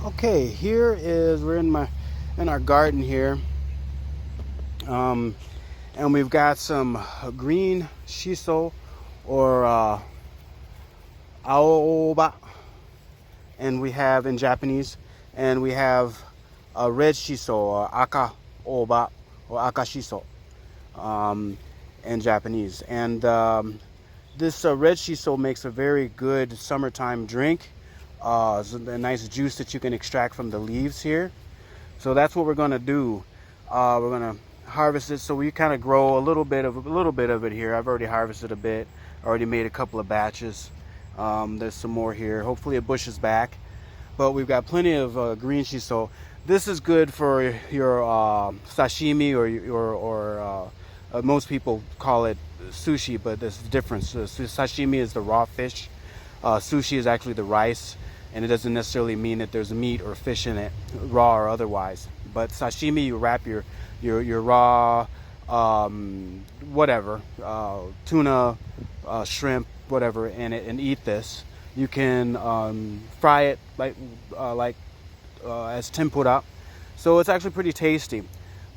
Okay, here is we're in our garden here, and we've got some green shiso or aoba, and we have in Japanese, and we have a red shiso or aka oba or aka shiso in Japanese, and this red shiso makes a very good summertime drink. It's a nice juice that you can extract from the leaves here. So that's what we're going to do. We're going to harvest it. So we kind of grow a little bit of it here. I've already harvested a bit. Already made a couple of batches. There's some more here. Hopefully it bushes back. But we've got plenty of green shiso. This is good for your sashimi or most people call it sushi, but there's a difference. Sashimi is the raw fish. Sushi is actually the rice, and it doesn't necessarily mean that there's meat or fish in it, raw or otherwise. But sashimi, you wrap your raw, whatever, tuna, shrimp, whatever, in it and eat this. You can fry it as tempura, so it's actually pretty tasty.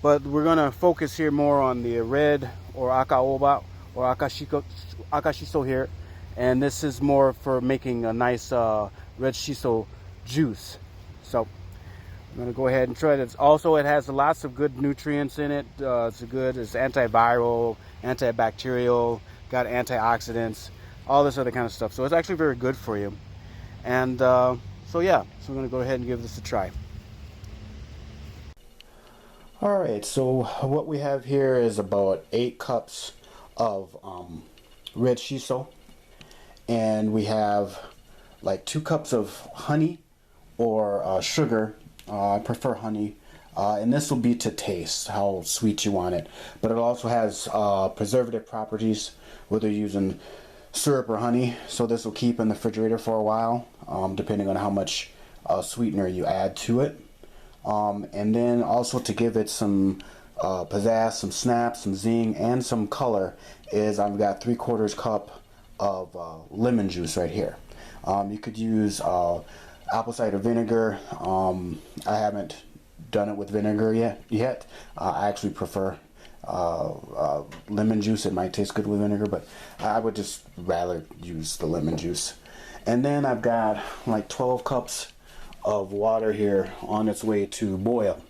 But we're gonna focus here more on the red or aka oba or aka shiso here. And this is more for making a nice red shiso juice. So I'm going to go ahead and try this. Also, it has lots of good nutrients in it. It's antiviral, antibacterial, got antioxidants, all this other kind of stuff. So it's actually very good for you. And so yeah, so I'm going to go ahead and give this a try. All right, so what we have here is about 8 cups of red shiso. And we have like 2 cups of honey or sugar. I prefer honey. And this will be to taste, how sweet you want it. But it also has preservative properties, whether you're using syrup or honey. So this will keep in the refrigerator for a while, depending on how much sweetener you add to it. And then also to give it some pizzazz, some snap, some zing, and some color is I've got 3/4 cup of lemon juice right here. You could use apple cider vinegar. I haven't done it with vinegar yet. I actually prefer lemon juice. It might taste good with vinegar, but I would just rather use the lemon juice. And then I've got like 12 cups of water here on its way to boil.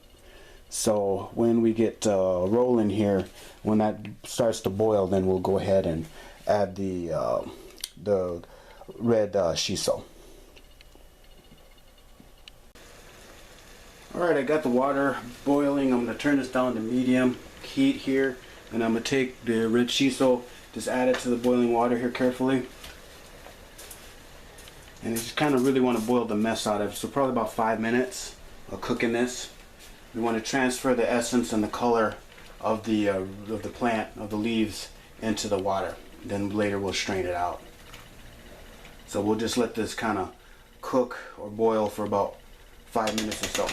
So when we get rolling here, when that starts to boil, then we'll go ahead and add the red shiso. Alright, I got the water boiling. I'm going to turn this down to medium heat here, and I'm going to take the red shiso, just add it to the boiling water here carefully. And you just kind of really want to boil the mess out of it, so probably about 5 minutes of cooking this. We want to transfer the essence and the color of the plant, of the leaves, into the water. Then later we'll strain it out. So we'll just let this kind of cook or boil for about 5 minutes or so.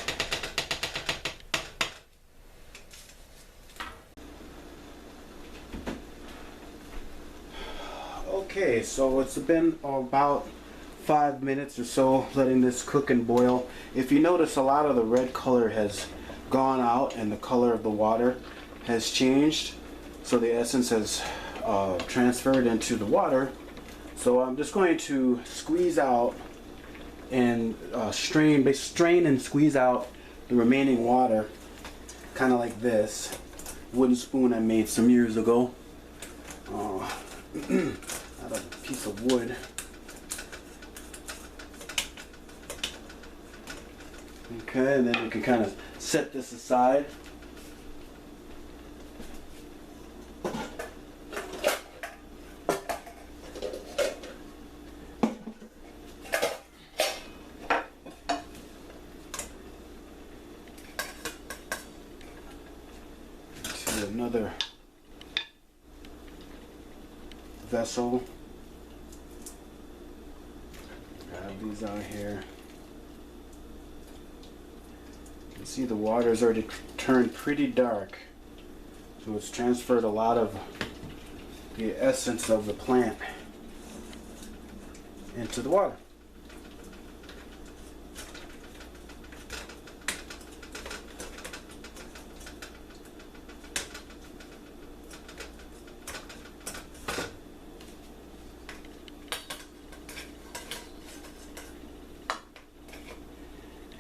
Okay, so it's been about 5 minutes or so letting this cook and boil. If you notice, a lot of the red color has gone out and the color of the water has changed. So the essence has transferred into the water. So I'm just going to squeeze out and strain and squeeze out the remaining water, kind of like this. Wooden spoon I made some years ago out of a piece of wood. Okay, and then you can kind of set this aside. Another vessel. Grab these out here. You can see the water's already turned pretty dark, so it's transferred a lot of the essence of the plant into the water.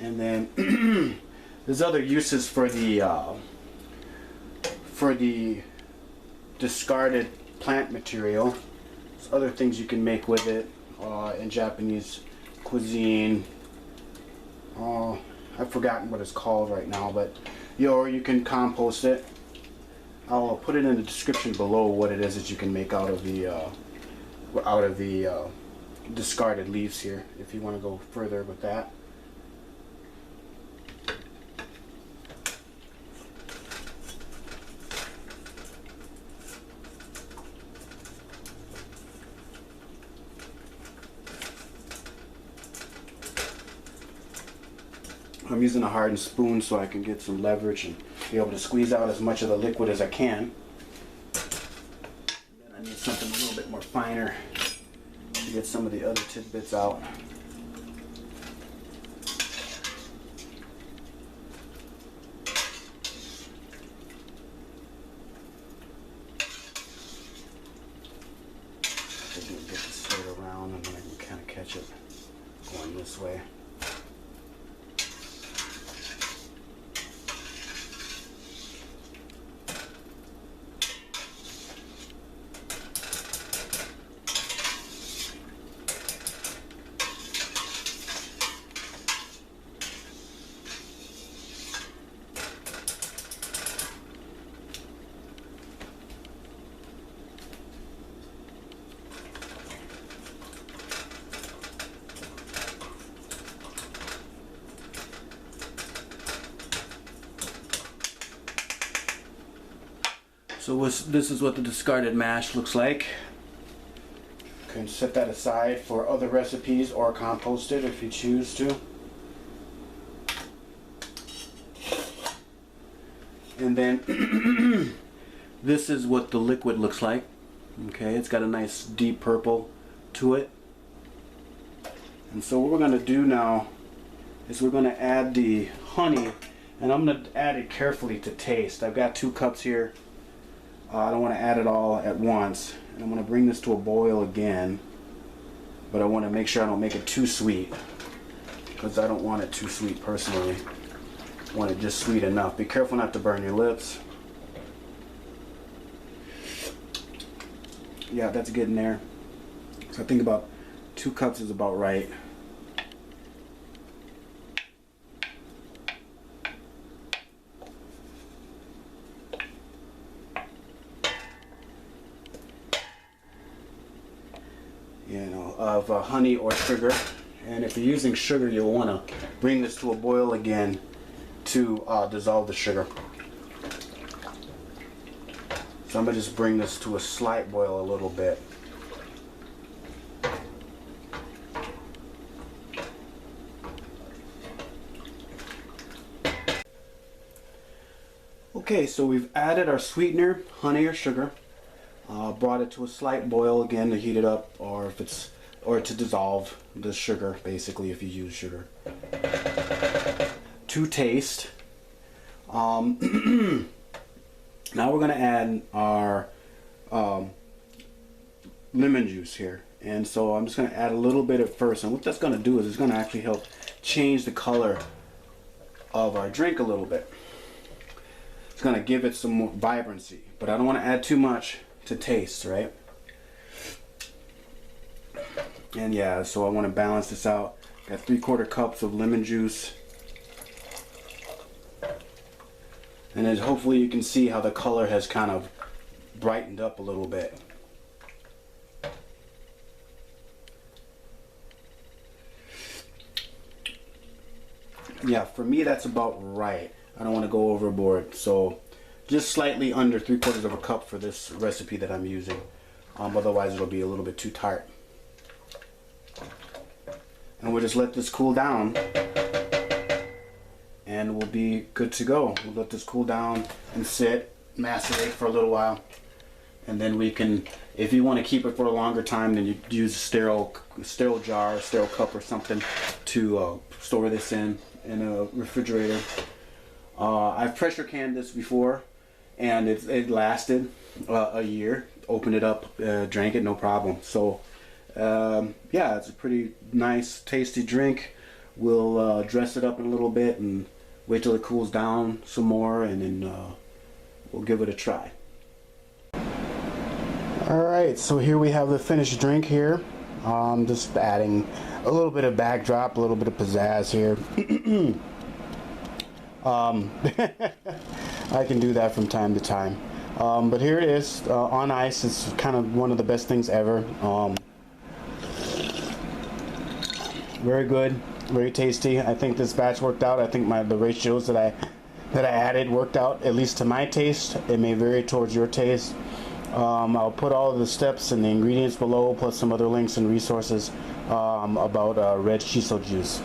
And then there's other uses for the discarded plant material. There's other things you can make with it in Japanese cuisine. I've forgotten what it's called right now, but or you can compost it. I'll put it in the description below what it is that you can make out of the discarded leaves here, if you want to go further with that. I'm using a hardened spoon so I can get some leverage and be able to squeeze out as much of the liquid as I can. And then I need something a little bit more finer to get some of the other tidbits out. I can get this stirred around and then I can kind of catch it going this way. So this is what the discarded mash looks like. You can set that aside for other recipes or compost it if you choose to. And then this is what the liquid looks like. Okay, it's got a nice deep purple to it. And so what we're going to do now is we're going to add the honey, and I'm going to add it carefully to taste. I've got 2 cups here. I don't want to add it all at once. And I'm going to bring this to a boil again, but I want to make sure I don't make it too sweet, because I don't want it too sweet personally. I want it just sweet enough. Be careful not to burn your lips. Yeah, that's getting there. So I think about 2 cups is about right. Of honey or sugar, and if you're using sugar, you'll want to bring this to a boil again to dissolve the sugar. So I'm going to just bring this to a slight boil a little bit. Okay, so we've added our sweetener, honey or sugar. Brought it to a slight boil again to heat it up, or to dissolve the sugar, basically, if you use sugar. To taste. Now we're going to add our lemon juice here, and so I'm just going to add a little bit at first, and what that's going to do is it's going to actually help change the color of our drink a little bit. It's going to give it some more vibrancy, but I don't want to add too much to taste, right? And yeah, so I want to balance this out. Got 3/4 cups of lemon juice, and then hopefully you can see how the color has kind of brightened up a little bit. Yeah, for me that's about right. I don't want to go overboard, so just slightly under 3/4 cup for this recipe that I'm using. Otherwise it'll be a little bit too tart. And we'll just let this cool down, and we'll be good to go. We'll let this cool down and sit, macerate for a little while, and then we can, if you want to keep it for a longer time, then you use a sterile jar, a sterile cup or something to store this in a refrigerator. I've pressure canned this before, and it lasted a year. Opened it up, drank it, no problem. So yeah, it's a pretty nice, tasty drink we'll dress it up in a little bit and wait till it cools down some more, and then we'll give it a try. Alright, so here we have the finished drink here. Just adding a little bit of backdrop, a little bit of pizzazz here. I can do that from time to time. But here it is, on ice. It's kind of one of the best things ever. Very good, very tasty. I think this batch worked out. I think the ratios that I added worked out, at least to my taste. It may vary towards your taste. I'll put all of the steps and the ingredients below, plus some other links and resources about Red Shiso juice.